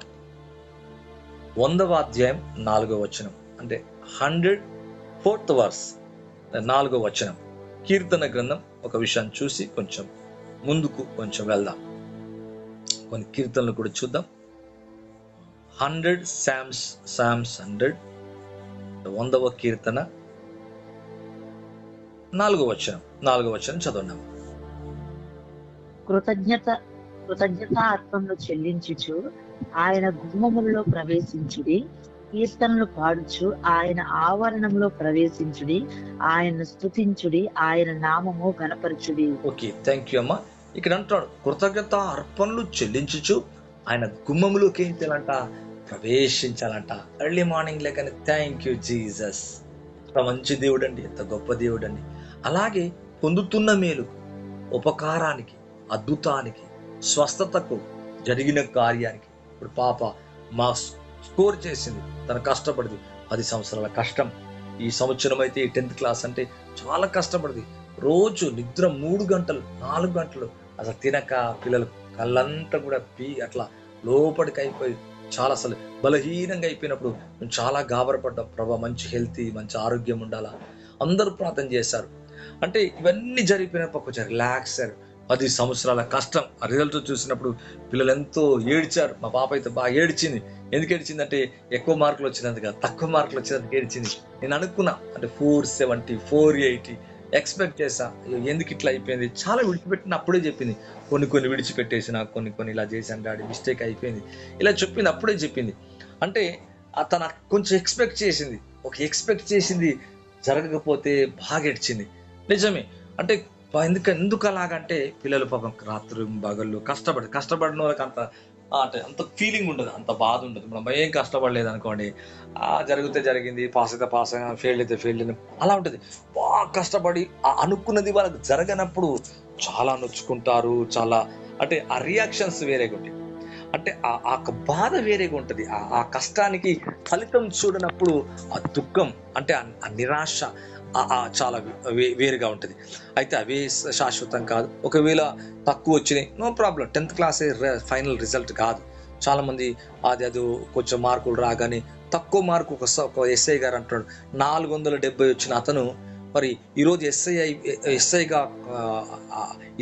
100వ అధ్యాయం 4వ వచనం, అంటే 104th verse 4వ వచనం. కీర్తన గ్రంథం ఒక విషయాన్ని చూసి కొంచెం ముందుకు కొంచెం వెళ్దాం. కొన్ని కీర్తనలు కూడా చూద్దాం. 100 Psalms 100 100వ కీర్తన 4వ వచనం చదవండి. కృతజ్ఞత అర్పణలు చెల్లించుచు ఆయన గుమ్మములలో ప్రవేశించుడి, కీర్తనలు పాడుచు ఆయన ఆవరణంలో ప్రవేశించుడి, ఆయన స్తుతించుడి, ఆయన నామము గణపరచుడి. ఓకే, థ్యాంక్ యూ అమ్మా. ఇక్కడ అంటాడు కృతజ్ఞత అర్పణలు చెల్లించుచు ఆయన గుమ్మములోకి ఏం చేయాలంట? ప్రవేశించాలంట. ఎర్లీ మార్నింగ్ లేకని థ్యాంక్ యూ జీసస్, ఎంత మంచి దేవుడు అండి, ఎంత గొప్ప దేవుడు అండి. అలాగే పొందుతున్న మేలు, ఉపకారానికి, అద్భుతానికి, స్వస్థతకు, జరిగిన కార్యానికి. ఇప్పుడు పాప మా స్కోర్ చేసింది, తను కష్టపడింది, 10 సంవత్సరాల కష్టం. ఈ సంవత్సరం అయితే 10th క్లాస్ అంటే చాలా కష్టపడింది. రోజు నిద్ర 3 గంటలు 4 గంటలు అసలు తినక, పిల్లలు కళ్ళంతా కూడా అట్లా లోపలికి అయిపోయి చాలా అసలు బలహీనంగా అయిపోయినప్పుడు మేము చాలా గాబరపడ్డాం. ప్రభా మంచి హెల్తీ, మంచి ఆరోగ్యం ఉండాలా. అందరూ ప్రార్థన చేశారు. అంటే ఇవన్నీ జరిగిపోయినప్పుడు కొంచెం రిలాక్స్ అయ్యారు. 10 సంవత్సరాల కష్టం ఆ రిజల్ట్ చూసినప్పుడు పిల్లలు ఎంతో ఏడ్చారు. మా పాప అయితే బాగా ఏడ్చింది. ఎందుకు ఏడ్చిందంటే ఎక్కువ మార్కులు వచ్చినందుకు కాదు, తక్కువ మార్కులు వచ్చినందుకు ఏడ్చింది. నేను అనుకున్నా అంటే 470, 480 ఎక్స్పెక్ట్ చేశా. ఎందుకు ఇట్లా అయిపోయింది, చాలా విడిచిపెట్టిన అప్పుడే చెప్పింది. కొన్ని విడిచిపెట్టేసిన, కొన్ని ఇలా చేశాను డాడీ, మిస్టేక్ అయిపోయింది, ఇలా చెప్పింది. అప్పుడే చెప్పింది. అంటే తన కొంచెం ఎక్స్పెక్ట్ చేసింది జరగకపోతే బాగా ఏడ్చింది. నిజమే. అంటే ఎందుకు అలాగంటే పిల్లలు పాపం రాత్రి పగళ్ళు కష్టపడిన వాళ్ళకి అంత ఫీలింగ్ ఉండదు, అంత బాధ ఉండదు. మనం ఏం కష్టపడలేదు అనుకోండి, జరిగితే జరిగింది, పాస్ అయితే పాస్ అయినా, ఫెయిల్ అయితే ఫెయిల్ అయినా, అలా ఉంటుంది. బాగా కష్టపడి అనుకున్నది వాళ్ళకి జరగనప్పుడు చాలా నొచ్చుకుంటారు. చాలా అంటే ఆ రియాక్షన్స్ వేరేగా ఉంటాయి. అంటే ఆ బాధ వేరేగా ఉంటుంది. ఆ కష్టానికి ఫలితం చూడనప్పుడు ఆ దుఃఖం, అంటే ఆ నిరాశ చాలా వేరుగా ఉంటుంది. అయితే అవే శాశ్వతం కాదు. ఒకవేళ తక్కువ వచ్చినాయి, నో ప్రాబ్లం. 10th క్లాసే ఫైనల్ రిజల్ట్ కాదు. చాలామంది అది కొంచెం మార్కులు రాగానే తక్కువ మార్కు, ఒక ఎస్ఐ గారు అంటున్నాడు 470 వచ్చిన అతను మరి ఈరోజు ఎస్ఐగా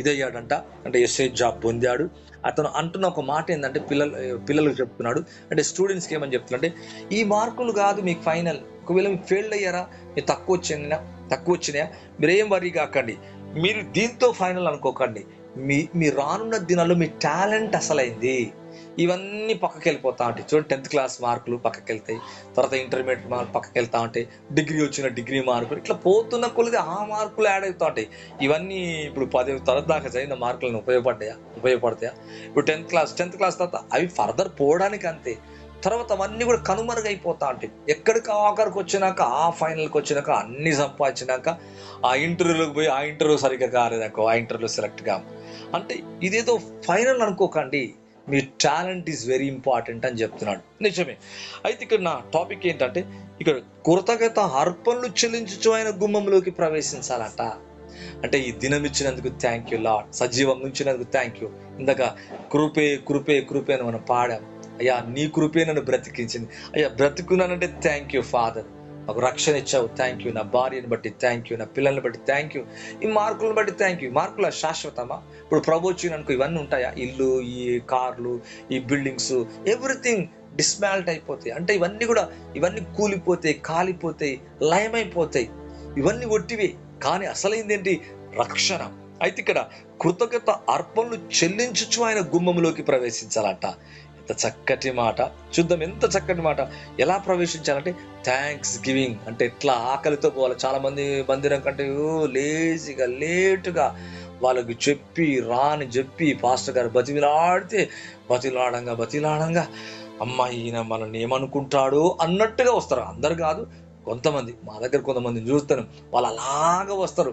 ఇదయ్యాడంట. అంటే ఎస్ఐ జాబ్ పొందాడు. అతను అంటున్న ఒక మాట ఏంటంటే పిల్లలకు చెప్తున్నాడు, అంటే స్టూడెంట్స్కి ఏమని చెప్తున్నాడు అంటే, ఈ మార్కులు కాదు మీకు ఫైనల్. ఒకవేళ మీకు ఫెయిల్ అయ్యారా, మీరు తక్కువ వచ్చినాయా, మీరేం వరీ కాకండి, మీరు దీంతో ఫైనల్ అనుకోకండి. మీ రానున్న దినాల్లో మీ టాలెంట్ అసలైంది. ఇవన్నీ పక్కకి వెళ్ళిపోతా ఉంటాయి. చూడండి, 10th క్లాస్ మార్కులు పక్కకి వెళ్తాయి, తర్వాత ఇంటర్మీడియట్ మార్కులు పక్కకి వెళ్తా ఉంటాయి, డిగ్రీ మార్కులు, ఇట్లా పోతున్న కొలది ఆ మార్కులు యాడ్ అవుతూ ఉంటాయి. ఇవన్నీ ఇప్పుడు 10వ తరగతి దాకా చదివిన మార్కులను ఉపయోగపడతాయా? ఇప్పుడు 10th క్లాస్ తర్వాత అవి ఫర్దర్ పోవడానికి అంతే. తర్వాత అవన్నీ కూడా కనుమరుగైపోతా ఉంటాయి. ఎక్కడికి ఆఖరికి వచ్చినాక, ఆ ఫైనల్కి వచ్చినాక, అన్ని సంపాదించినాక, ఆ ఇంటర్వ్యూలోకి పోయి ఆ ఇంటర్వ్యూ సరిగ్గా కాలేదనుకో, ఆ ఇంటర్వ్యూలో సెలెక్ట్ కాము. అంటే ఇదేదో ఫైనల్ అనుకోకండి, మీ టాలెంట్ ఈజ్ వెరీ ఇంపార్టెంట్ అని చెప్తున్నాడు. నిజమే. అయితే ఇక్కడ నా టాపిక్ ఏంటంటే, ఇక్కడ కృతజ్ఞత అర్పణలు చెల్లించుచు ఆయన గుమ్మంలోకి ప్రవేశించాలట. అంటే ఈ దినం ఇచ్చినందుకు థ్యాంక్ యూ లార్డ్, సజీవంగా ఉంచినందుకు థ్యాంక్ యూ. ఇందాక కృపే అని మనం పాడాం. అయ్యా నీ కృపే నన్ను బ్రతికించింది. అయ్యా బ్రతుకున్నానంటే థ్యాంక్ యూ ఫాదర్, నాకు రక్షణ ఇచ్చావు, థ్యాంక్ యూ. నా భార్యను బట్టి థ్యాంక్ యూ, నా పిల్లల్ని బట్టి థ్యాంక్ యూ, ఈ మార్కులను బట్టి థ్యాంక్ యూ. మార్కుల శాశ్వతమా? ఇప్పుడు ప్రభు వచ్చిననుకో ఇవన్నీ ఉంటాయా? ఇల్లు, ఈ కార్లు, ఈ బిల్డింగ్స్, ఎవ్రీథింగ్ డిస్మాల్ట్ అయిపోతాయి. అంటే ఇవన్నీ కూలిపోతాయి, కాలిపోతాయి, లయమైపోతాయి. ఇవన్నీ ఒట్టివే. కానీ అసలైంది ఏంటి? రక్షణ. అయితే ఇక్కడ కృతజ్ఞత అర్పణలు చెల్లించుచు ఆయన గుమ్మంలోకి ప్రవేశించాలంట. ఎంత చక్కటి మాట చూద్దాం. ఎంత చక్కటి మాట. ఎలా ప్రవేశించాలంటే థ్యాంక్స్ గివింగ్. అంటే ఎట్లా ఆకలితో పోవాలి. చాలా మంది మందిరం కంటే లేజీగా, లేటుగా వాళ్ళకి చెప్పి పాస్టర్ గారు బతిలాడంగా అమ్మాయి ఈయన మనల్ని ఏమనుకుంటాడు అన్నట్టుగా వస్తారు. అందరు కాదు, కొంతమంది. మా దగ్గర కొంతమందిని చూస్తాను, వాళ్ళు అలాగా వస్తారు.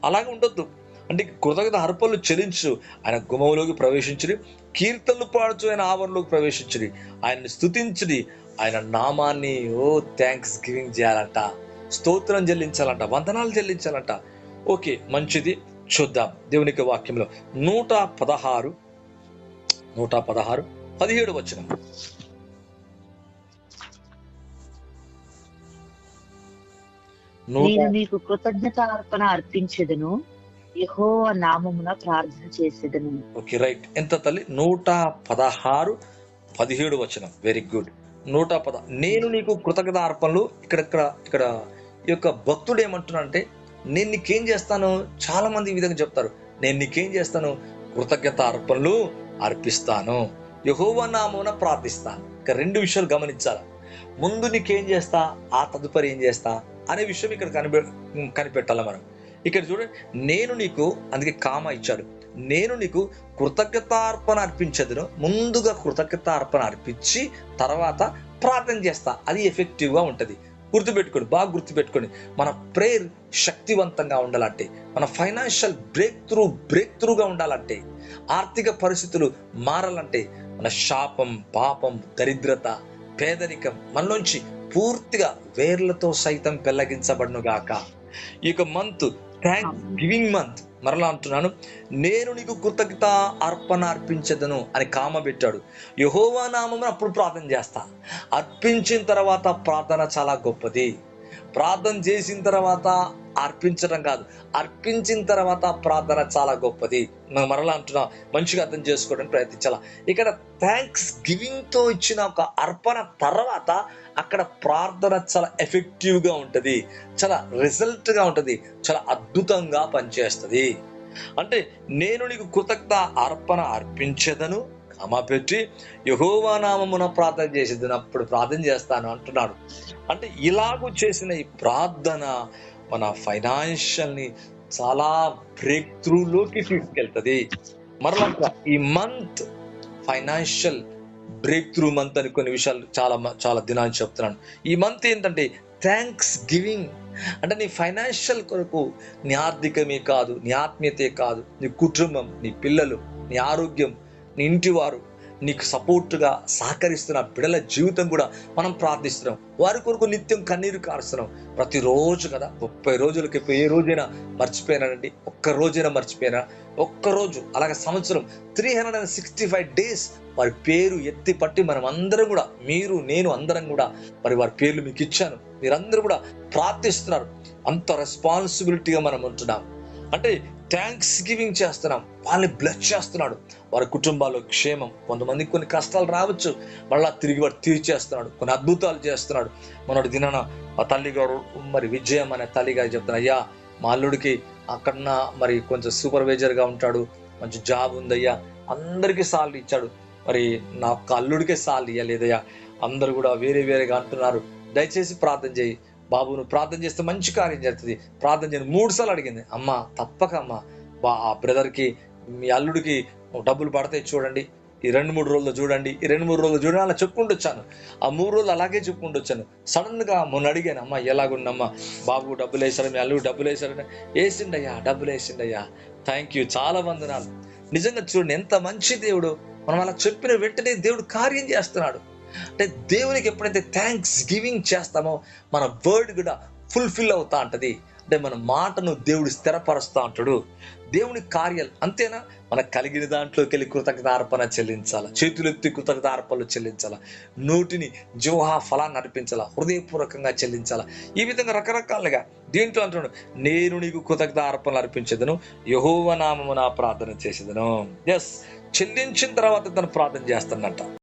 అలాగే ఉండొద్దు. అంటే కృతజ్ఞత అర్పణలు చెల్లించు ఆయన గుమ్మంలోకి ప్రవేశించుడి, కీర్తనలు పాడుచు ఆయన ఆవరణలోకి ప్రవేశించుడి, ఆయన్ని స్తుతించుడి, ఆయన నామాన్ని థ్యాంక్స్ గివింగ్ చేయాలంట, స్తోత్రం చెల్లించాలంట, వందనాలు చెల్లించాలంట. ఓకే, మంచిది. చూద్దాం దేవునికి వాక్యంలో 116 17 వచనం. నేను నీకు కృతజ్ఞత అర్పణ అర్పించెదను, యెహోవా నామమున ప్రార్థన చేసేదను. Okay, right. ఎంత తల్లి? 116 17 వచనం. Very good. 110 నేను నీకు కృతజ్ఞత అర్పణలు. ఇక్కడ ఈ యొక్క భక్తుడు ఏమంటున్నాడంటే, నేను నీకేం చేస్తాను? చాలా మంది ఈ విధంగా చెప్తారు, నేను నీకేం చేస్తాను? కృతజ్ఞత అర్పణలు అర్పిస్తాను, యెహోవా నామమున ప్రార్థిస్తాను. ఇక 2 విషయాలు గమనించాలి. ముందు నీకేం చేస్తా, ఆ తదుపరి ఏం చేస్తా అనే విషయం ఇక్కడ కనిపెట్టాలి మనం. ఇక్కడ చూడండి, నేను నీకు, అందుకే కామ ఇచ్చాడు, నేను నీకు కృతజ్ఞతార్పణ అర్పించదును. ముందుగా కృతజ్ఞతార్పణ అర్పించి తర్వాత ప్రార్థన చేస్తా. అది ఎఫెక్టివ్గా ఉంటుంది. బాగా గుర్తుపెట్టుకోండి. మన ప్రేయర్ శక్తివంతంగా ఉండాలంటే, మన ఫైనాన్షియల్ బ్రేక్ త్రూగా ఉండాలంటే, ఆర్థిక పరిస్థితులు మారాలంటే, మన శాపం, పాపం, దరిద్రత, పేదరికం మనలోంచి పూర్తిగా వేర్లతో సైతం పెళ్లగించబడును గాక. ఈ యొక్క మంత్ థ్యాంక్స్ గివింగ్ మంత్. మరలా అంటున్నాను, నేను నీకు కృతజ్ఞత అర్పణ అర్పించదను అని కామ పెట్టాడు. యెహోవా నామమున అప్పుడు ప్రార్థన చేస్తా. అర్పించిన తర్వాత ప్రార్థన చాలా గొప్పది. ప్రార్థన చేసిన తర్వాత అర్పించడం కాదు, అర్పించిన తర్వాత ప్రార్థన చాలా గొప్పది. మనం మరలా అంటున్నా, మంచిగా అర్థం చేసుకోవడానికి ప్రయత్నించాల. ఇక్కడ థ్యాంక్స్ గివింగ్ తో ఇచ్చిన ఒక అర్పణ తర్వాత అక్కడ ప్రార్థన చాలా ఎఫెక్టివ్ గా ఉంటది, చాలా రిజల్ట్ గా ఉంటది, చాలా అద్భుతంగా పనిచేస్తుంది. అంటే నేను నీకు కృతజ్ఞత అర్పణ అర్పించేదను, కమా పెట్టి యెహోవా నామమున ప్రార్థన చేసేదను, అప్పుడు ప్రార్థన చేస్తాను అంటున్నాడు. అంటే ఇలాగూ చేసిన ఈ ప్రార్థన మన ఫైనాన్షియల్ ని చాలా బ్రేక్ త్రూలోకి తీసుకెళ్తుంది. మరలా ఈ month financial break through month అని కొన్ని విషయాలు చాలా దినాలు చెప్తున్నాను. ఈ మంత్ ఏంటంటే థ్యాంక్స్ గివింగ్. అంటే నీ ఫైనాన్షియల్ కొరకు నీ ఆర్థికమే కాదు, నీ ఆత్మీయతే కాదు, నీ కుటుంబం, నీ పిల్లలు, నీ ఆరోగ్యం, నీ ఇంటి వారు, నీకు సపోర్ట్గా సహకరిస్తున్న బిడ్డల జీవితం కూడా మనం ప్రార్థిస్తున్నాం. వారి కొరకు నిత్యం కన్నీరు కారుస్తున్నాం ప్రతిరోజు కదా. 30 రోజులకి ఏ రోజైనా మర్చిపోయినానండి? ఒక్క రోజైనా మర్చిపోయినా? ఒక్కరోజు. అలాగే సంవత్సరం 365 days వారి పేరు ఎత్తి పట్టి మనం అందరం కూడా, మీరు నేను అందరం కూడా మరి వారి పేర్లు మీకు ఇచ్చాను, మీరందరూ కూడా ప్రార్థిస్తున్నారు. అంత రెస్పాన్సిబిలిటీగా మనం ఉంటున్నాం. అంటే థ్యాంక్స్ గివింగ్ చేస్తున్నాం, వాళ్ళని బ్లెస్ చేస్తున్నాడు. వారి కుటుంబాల్లో క్షేమం. కొంతమందికి కొన్ని కష్టాలు రావచ్చు, మళ్ళా తిరిగి వాడు తీర్చేస్తున్నాడు, కొన్ని అద్భుతాలు చేస్తున్నాడు. మొన్నటి దినాన మా తల్లి గారు మరి విజయం అనే తల్లి గారు చెప్తున్నారు, అయ్యా మా అల్లుడికి అక్కడ మరి కొంచెం సూపర్వైజర్గా ఉంటాడు, మంచి జాబ్ ఉందయ్యా, అందరికీ సాలరీ ఇచ్చాడు, మరి నా ఒక్క అల్లుడికే సాలరీ ఇవ్వలేదయ్యా, అందరూ కూడా వేరేగా అంటున్నారు, దయచేసి ప్రార్థన చేయి బాబు, నువ్వు ప్రార్థన చేస్తే మంచి కార్యం జరుగుతుంది, ప్రార్థన చేయను 3 సార్లు అడిగింది. అమ్మ తప్పక అమ్మ, ఆ బ్రదర్కి మీ అల్లుడికి డబ్బులు పడతాయి చూడండి, ఈ 2-3 రోజులు చూడండి, ఈ 2-3 రోజులు చూడండి అలా చెప్పుకుంటూ వచ్చాను. ఆ 3 రోజులు అలాగే చెప్పుకుంటూ వచ్చాను. సడన్ గా మొన్న అడిగాను, అమ్మ ఎలాగుండమ్మా, బాబు డబ్బులు వేసాడు, మీ అల్లుడు డబ్బులు వేసాడు, వేసిండయ్యా, డబ్బులు వేసిండయ్యా, థ్యాంక్ యూ, చాలా వందనాలు. నిజంగా చూడండి ఎంత మంచి దేవుడు. మనం అలా చెప్పిన వెంటనే దేవుడు కార్యం చేస్తున్నాడు. అంటే దేవునికి ఎప్పుడైతే థ్యాంక్స్ గివింగ్ చేస్తామో మన వర్డ్ కూడా ఫుల్ఫిల్ అవుతా ఉంటది. అంటే మన మాటను దేవుడు స్థిరపరుస్తూ ఉంటాడు. దేవుని కార్యాలు అంతేనా? మనకు కలిగిన దాంట్లోకి వెళ్ళి కృతజ్ఞత అర్పణ చెల్లించాలా, చేతులెత్తి కృతజ్ఞత అర్పణలు చెల్లించాలా, నోటిని జీవహా ఫలాన్ని అర్పించాలా, హృదయపూర్వకంగా చెల్లించాలా. ఈ విధంగా రకరకాలుగా దీంట్లో అంటున్నాడు, నేను నీకు కృతజ్ఞత అర్పణలు అర్పించేదను, యెహోవా నామమున ప్రార్థన చేసేదను. ఎస్, చెల్లించిన తర్వాత తను ప్రార్థన చేస్తానంట.